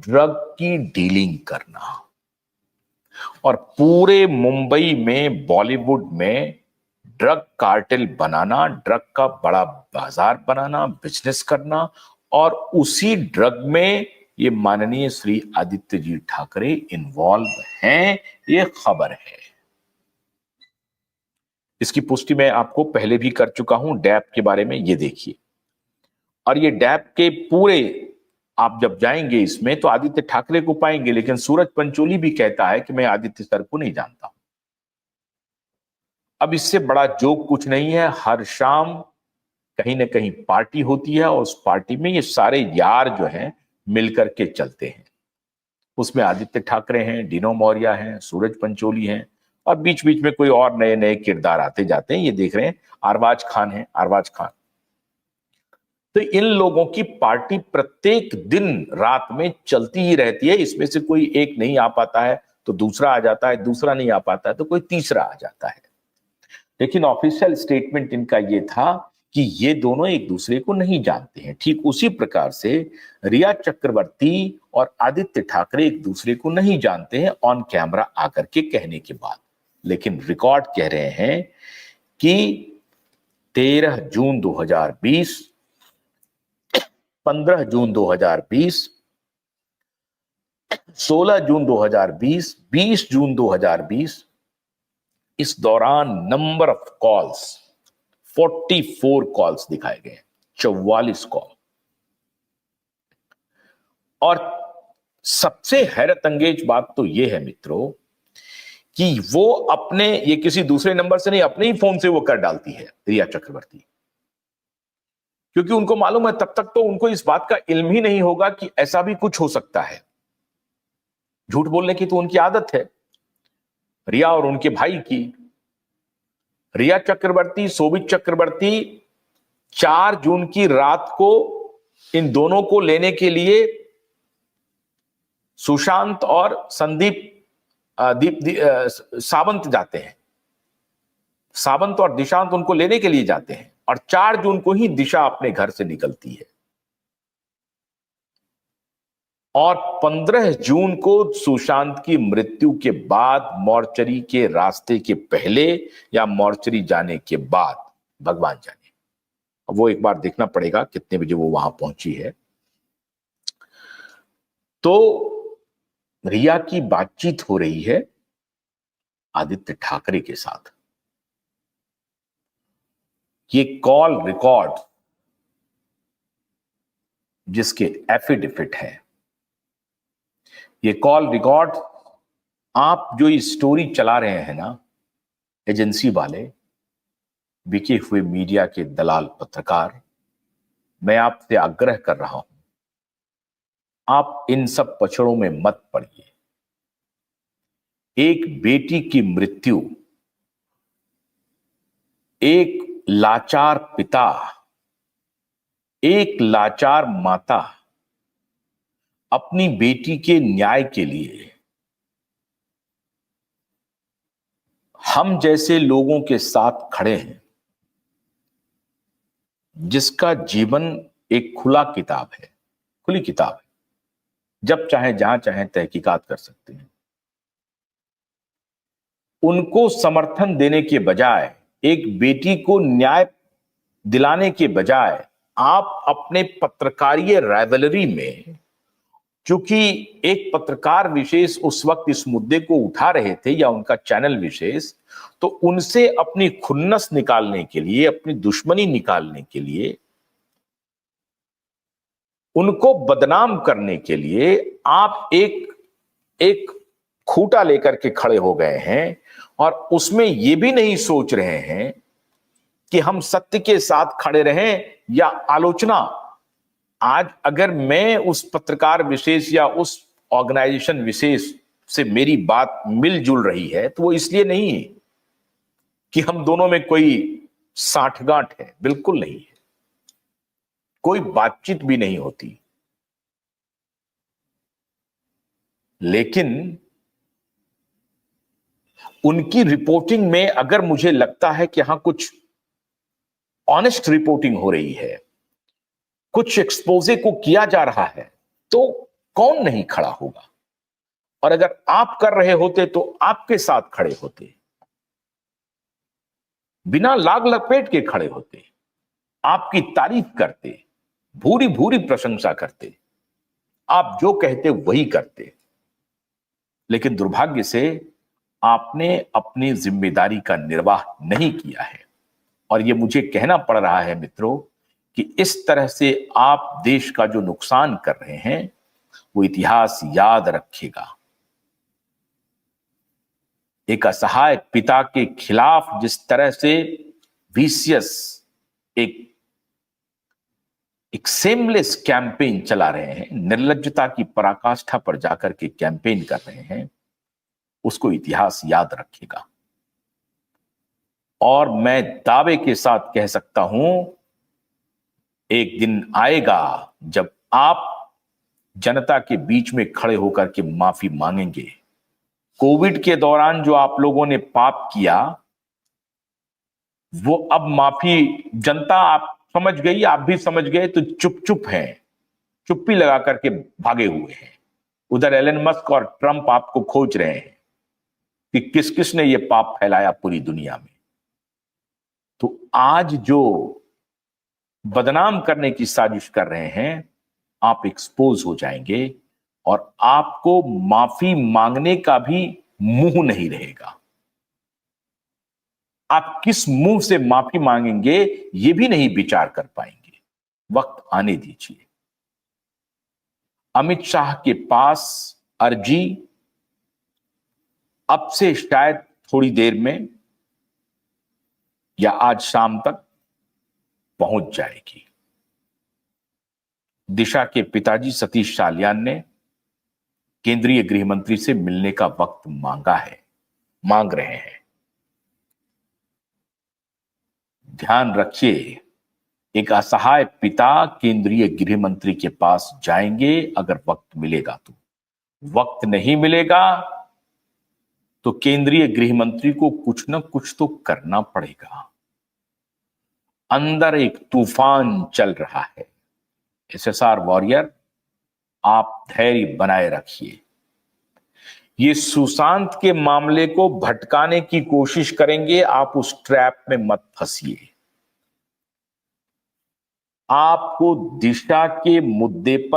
Drug की dealing करना और पूरे मुंबई में, बॉलीवुड में ड्रग कार्टेल बनाना, ड्रग का बड़ा बाजार बनाना, बिजनेस करना, और उसी ड्रग में ये माननीय श्री आदित्य जी ठाकरे इन्वॉल्व हैं, ये खबर है। इसकी पुष्टि मैं आपको पहले भी कर चुका हूं डैप के बारे में, ये देखिए। और ये डैप के पूरे आप जब जाएंगे इसमें तो आदित्य ठाकरे को पाएंगे, लेकिन सूरज पंचोली भी कहता है कि मैं आदित्य सर को नहीं जानता हूं। अब इससे बड़ा जोक कुछ नहीं है। हर शाम कहीं ना कहीं पार्टी होती है और उस पार्टी में ये सारे यार जो हैं मिलकर के चलते हैं। उसमें आदित्य ठाकरे हैं, डिनो मौर्य हैं, सूरज पंचोली हैं, और बीच बीच में कोई और नए नए किरदार आते जाते हैं। ये देख रहे हैं अरबाज खान है, अरबाज खान। तो इन लोगों की पार्टी प्रत्येक दिन रात में चलती ही रहती है। इसमें से कोई एक नहीं आ पाता है तो दूसरा आ जाता है, दूसरा नहीं आ पाता है तो कोई तीसरा आ जाता है। लेकिन ऑफिशियल स्टेटमेंट इनका ये था कि ये दोनों एक दूसरे को नहीं जानते हैं। ठीक उसी प्रकार से रिया चक्रवर्ती और आदित्य ठाकरे एक दूसरे को नहीं जानते हैं ऑन कैमरा आकर के कहने के बाद। लेकिन रिकॉर्ड कह रहे हैं कि 13 जून 2020, 15 जून 2020, 16 जून 2020, 20 जून 2020, इस दौरान नंबर ऑफ कॉल्स 44 कॉल्स दिखाए गए, 44 कॉल। और सबसे हैरत अंगेज बात तो यह है मित्रों कि वो अपने, ये किसी दूसरे नंबर से नहीं, अपने ही फोन से वो कर डालती है रिया चक्रवर्ती, क्योंकि उनको मालूम है तब तक तो उनको इस बात का इल्म ही नहीं होगा कि ऐसा भी कुछ हो सकता है। झूठ बोलने की तो उनकी आदत है, रिया और उनके भाई की। रिया चक्रवर्ती, शोभित चक्रवर्ती 4 जून की रात को इन दोनों को लेने के लिए सुशांत और संदीप सावंत जाते हैं। सावंत और दिशांत उनको लेने के लिए जाते हैं और 4 जून को ही दिशा अपने घर से निकलती है। और 15 जून को सुशांत की मृत्यु के बाद, मॉर्चरी के रास्ते के पहले या मॉर्चरी जाने के बाद, भगवान जाने, वो एक बार देखना पड़ेगा कितने बजे वो वहां पहुंची है। तो रिया की बातचीत हो रही है आदित्य ठाकरे के साथ। ये कॉल रिकॉर्ड जिसके एफिडेविट है, ये कॉल रिकॉर्ड, आप जो ये स्टोरी चला रहे हैं ना एजेंसी वाले, बिके हुए मीडिया के दलाल पत्रकार, मैं आपसे आग्रह कर रहा हूं, आप इन सब पछड़ों में मत पड़िए। एक बेटी की मृत्यु, एक लाचार पिता, एक लाचार माता अपनी बेटी के न्याय के लिए हम जैसे लोगों के साथ खड़े हैं, जिसका जीवन एक खुला किताब है, खुली किताब है, जब चाहे जहां चाहे तहकीकात कर सकते हैं। उनको समर्थन देने के बजाय, एक बेटी को न्याय दिलाने के बजाय, आप अपने पत्रकारीय राइवलरी में, चूंकि एक पत्रकार विशेष उस वक्त इस मुद्दे को उठा रहे थे या उनका चैनल विशेष, तो उनसे अपनी खुन्नस निकालने के लिए, अपनी दुश्मनी निकालने के लिए, उनको बदनाम करने के लिए आप एक खूंटा लेकर के खड़े हो गए हैं और उसमें यह भी नहीं सोच रहे हैं कि हम सत्य के साथ खड़े रहें या आलोचना। आज अगर मैं उस पत्रकार विशेष या उस ऑर्गेनाइजेशन विशेष से मेरी बात मिलजुल रही है तो वो इसलिए नहीं है कि हम दोनों में कोई साठगांठ है, बिल्कुल नहीं है, कोई बातचीत भी नहीं होती। लेकिन उनकी रिपोर्टिंग में अगर मुझे लगता है कि यहां कुछ ऑनेस्ट रिपोर्टिंग हो रही है, कुछ एक्सपोजे को किया जा रहा है, तो कौन नहीं खड़ा होगा? और अगर आप कर रहे होते तो आपके साथ खड़े होते, बिना लाग लपेट के खड़े होते, आपकी तारीफ करते, भूरी भूरी प्रशंसा करते, आप जो कहते वही करते। लेकिन दुर्भाग्य से आपने अपनी जिम्मेदारी का निर्वाह नहीं किया है। और यह मुझे कहना पड़ रहा है मित्रों कि इस तरह से आप देश का जो नुकसान कर रहे हैं वो इतिहास याद रखेगा। एक असहाय पिता के खिलाफ जिस तरह से विशियस एक सेमलेस कैंपेन चला रहे हैं, निर्लज्जता की पराकाष्ठा पर जाकर के कैंपेन कर रहे हैं, उसको इतिहास याद रखेगा। और मैं दावे के साथ कह सकता हूं, एक दिन आएगा जब आप जनता के बीच में खड़े होकर के माफी मांगेंगे। कोविड के दौरान जो आप लोगों ने पाप किया वो अब माफी जनता आप समझ गई, आप भी समझ गए, तो चुप चुप हैं, चुप्पी लगा करके भागे हुए हैं। उधर एलन मस्क और ट्रंप आपको खोज रहे हैं कि किस किस ने ये पाप फैलाया पूरी दुनिया में। तो आज जो बदनाम करने की साजिश कर रहे हैं, आप एक्सपोज हो जाएंगे और आपको माफी मांगने का भी मुंह नहीं रहेगा। आप किस मुंह से माफी मांगेंगे ये भी नहीं विचार कर पाएंगे। वक्त आने दीजिए। अमित शाह के पास अर्जी अब से शायद थोड़ी देर में या आज शाम तक पहुंच जाएगी। दिशा के पिताजी सतीश सालियान ने केंद्रीय गृह मंत्री से मिलने का वक्त मांग रहे हैं। ध्यान रखिए, एक असहाय पिता केंद्रीय गृह मंत्री के पास जाएंगे अगर वक्त मिलेगा तो। वक्त नहीं मिलेगा तो केंद्रीय गृह मंत्री को कुछ ना कुछ तो करना पड़ेगा। अंदर एक तूफान चल रहा है। एसएसआर वॉरियर, आप धैर्य बनाए रखिए। ये सुशांत के मामले को भटकाने की कोशिश करेंगे, आप उस ट्रैप में मत फंसिए। आपको दिशा के मुद्दे पर